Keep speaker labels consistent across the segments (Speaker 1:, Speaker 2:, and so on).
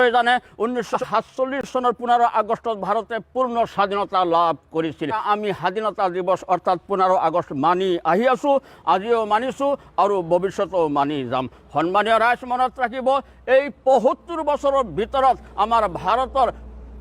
Speaker 1: জানে 1947 সনের 15 আগস্ট ভারতে পূর্ণ স্বাধীনতা লাভ করেছিল। আমি স্বাধীনতা দিবস অর্থাৎ 15 আগস্ট মানি আহি আছো, আজিও মানিছো আৰু ভৱিষ্যতেও মানি যাম। সন্মানীয় ৰাইজ মনত ৰাখিব, এই ৭৫ বছৰৰ ভিতৰত আমাৰ ভাৰতৰ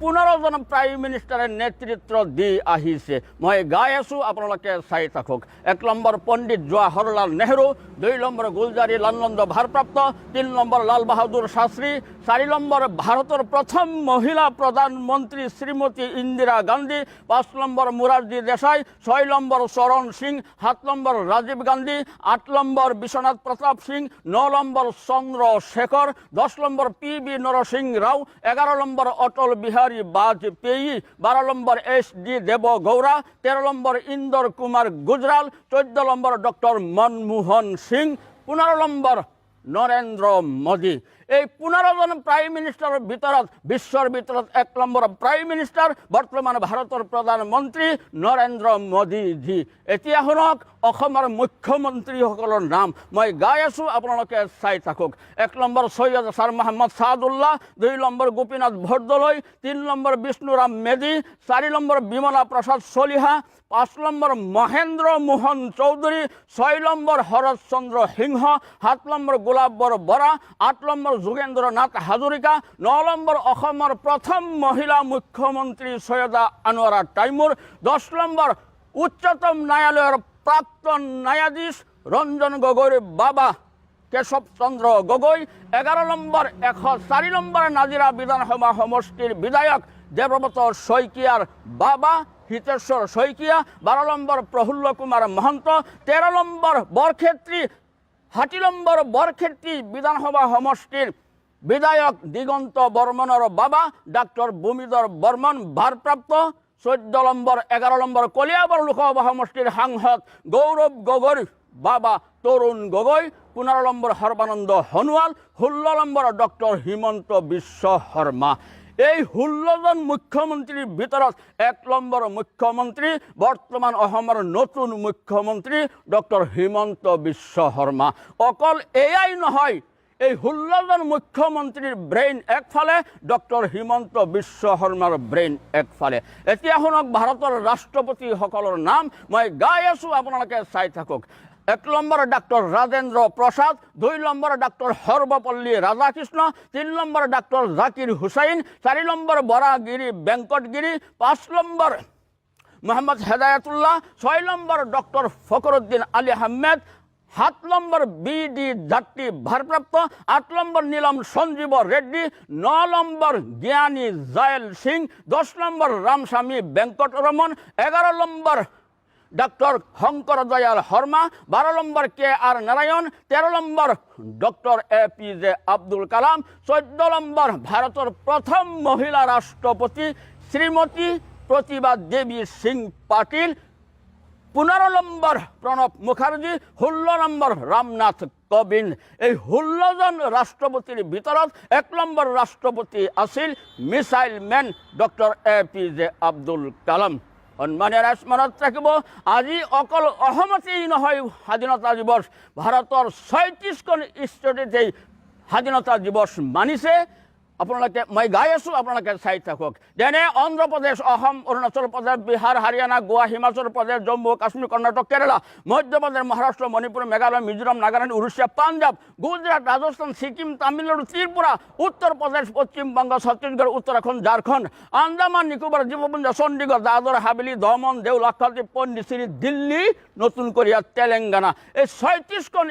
Speaker 1: 15জন প্ৰাইম মিনিষ্টাৰে নেতৃত্ব দি আহিছে। মই গাই আছো, আপোনালোকে চাই থাকক। 1 নম্বৰ পণ্ডিত জৱাহৰলাল নেহৰু, 2 নম্বৰ গুলজাৰী লালনন্দ ভাৰপ্ৰাপ্ত, 3 নম্বৰ লাল বাহাদুৰ শাস্ত্ৰী, 4 নম্বৰ ভাৰতৰ প্ৰথম মহিলা প্ৰধানমন্ত্ৰী Shrimati Indira Gandhi, 5 number Morarji Desai, 6 number Charan Singh, 7 number Rajiv Gandhi, 8 number Vishwanath Pratap Singh, 9 number Chandrashekhar, 10 number PV Narasimha Rao, 11 number Atal Bihari Vajpayee, 12 number SD Deve Gowda, 13 number Inder Kumar Gujral, 14 number doctor Manmohan Singh, 15 number Narendra Modi. এই 15জন প্ৰাইম মিনিষ্টাৰৰ ভিতৰত বিশ্বৰ ভিতৰত 1 নম্বৰ প্ৰাইম মিনিষ্টাৰ বৰ্তমান ভাৰতৰ প্ৰধানমন্ত্ৰী নৰেন্দ্ৰ মোদীজী। এতিয়া শুনক অসমৰ মুখ্যমন্ত্ৰীসকলৰ নাম মই গাই আছো, আপোনালোকে চাই থাকক। 1 number Syed sir Muhammad Saadulla, 2 number Gopinath Bordoloi, 3 number Bishnuram Medhi, 4 number Bimala Prasad Chaliha, 5 number Mahendra Mohan Choudhury, 6 number Sarat Chandra Sinha, 7 number Golabor Bora, 8 number Jogendra Nath Hazarika, 9 number অসমৰ প্ৰথম মহিলা মুখ্যমন্ত্ৰী সৈয়দা আনোৱাৰা টাইমুৰ, 10 নম্বৰ উচ্চতম ন্যায়ালয়ৰ প্ৰাক্তন ন্যায়াধীশ ৰঞ্জন গগৈৰ বাবা কেশৱ চন্দ্ৰ গগৈ, 11 নম্বৰ 104 নম্বৰ নাজিৰা বিধানসভা সমষ্টিৰ বিধায়ক দেৱব্ৰত শইকীয়াৰ বাবা Hiteswar Saikia, 12 number Prafulla Kumar Mahanta, 13 number Borkhetri 60 number Borkhetri বিধানসভা সমষ্টিৰ বিধায়ক দিগন্ত বৰ্মনৰ বাবা ডাক্তৰ ভূমিধৰ বৰ্মন ভাৰপ্ৰাপ্ত, 14 নম্বৰ 11 নম্বৰ কলিয়াবৰ লোকসভা সমষ্টিৰ সাংসদ গৌৰৱ গগৈৰ বাবা Tarun Gogoi, 15 number Sarbananda Sonowal, 16 number doctor Himanta Biswa Sarma. এই 16জন মুখ্যমন্ত্ৰীৰ ভিতৰত 1 নম্বৰ মুখ্যমন্ত্ৰী বৰ্তমান অসমৰ নতুন মুখ্যমন্ত্ৰী ডক্টৰ হিমন্ত বিশ্ব শৰ্মা। অকল এয়াই নহয়, এই 16জন মুখ্যমন্ত্ৰীৰ ব্ৰেইন একফালে, ডক্টৰ হিমন্ত বিশ্ব শৰ্মাৰ ব্ৰেইন একফালে। এতিয়া শুনক ভাৰতৰ ৰাষ্ট্ৰপতিসকলৰ নাম মই গাই আছো, আপোনালোকে চাই থাকক। 1 নম্বৰ ডাক্তৰ ৰাজেন্দ্ৰ প্ৰসাদ, 2 নম্বৰ ডাক্তৰ Sarvepalli Radhakrishna, 3 number doctor Zakir Hussain, 4 number Varahagiri Venkatagiri, 5 number Mohammad Hidayatullah, 6 number doctor Fakhruddin Ali Ahmed, 7 number BD Jatti ভাৰপ্ৰাপ্ত, 8 number Neelam Sanjiva Reddy, 9 number Giani Zail Singh, 10 number Ramaswamy Venkataraman, 11 number doctor Shankar Dayal Sharma, 12 number KR Narayan, 13 number doctor APJ Abdul Kalam, 14 number ভাৰতৰ প্ৰথম মহিলা ৰাষ্ট্ৰপতি শ্ৰীমতী প্ৰতিভা দেৱী সিং পাটিল, 15 নম্বৰ প্ৰণৱ মুখাৰ্জী, 16 নম্বৰ ৰামনাথ কোবিন্দ। এই 16জন ৰাষ্ট্ৰপতিৰ ভিতৰত 1 নম্বৰ ৰাষ্ট্ৰপতি আছিল missile man doctor APJ Abdul Kalam. সন্মানীয় ৰাইজ মনত ৰাখিব, আজি অকল অসমতেই নহয় স্বাধীনতা দিৱস, ভাৰতৰ 36খন ষ্টেটেই স্বাধীনতা দিৱস মানিছে। আপোনালোকে মই গাই আছো, আপোনালোকে চাই থাকক। যেনে অন্ধ্ৰপ্ৰদেশ, অসম, অৰুণাচল প্ৰদেশ, বিহাৰ, হাৰিয়ানা, গোৱা, হিমাচল প্ৰদেশ, জম্মু কাশ্মীৰ, কৰ্ণাটক, কেৰালা, মধ্যপ্ৰদেশ, মহাৰাষ্ট্ৰ, মণিপুৰ, মেঘালয়, মিজোৰাম, নাগালেণ্ড, উৰিষ্যা, পাঞ্জাৱ, গুজৰাট, ৰাজস্থান, ছিকিম, তামিলনাডু, ত্ৰিপুৰা, উত্তৰ প্ৰদেশ, পশ্চিমবংগ, ছত্তীশগড়, উত্তৰাখণ্ড, ঝাৰখণ্ড, আন্দামান নিকোবৰ, দ্বীপপুঞ্জ, চণ্ডীগড়, দাদৰ, হাভেলী, দমন, দেউ, লাক্ষাদ্বীপ, পণ্ডিচেৰী, দিল্লী, নতুন কোৰিয়া, তেলেংগানা। এই 36খন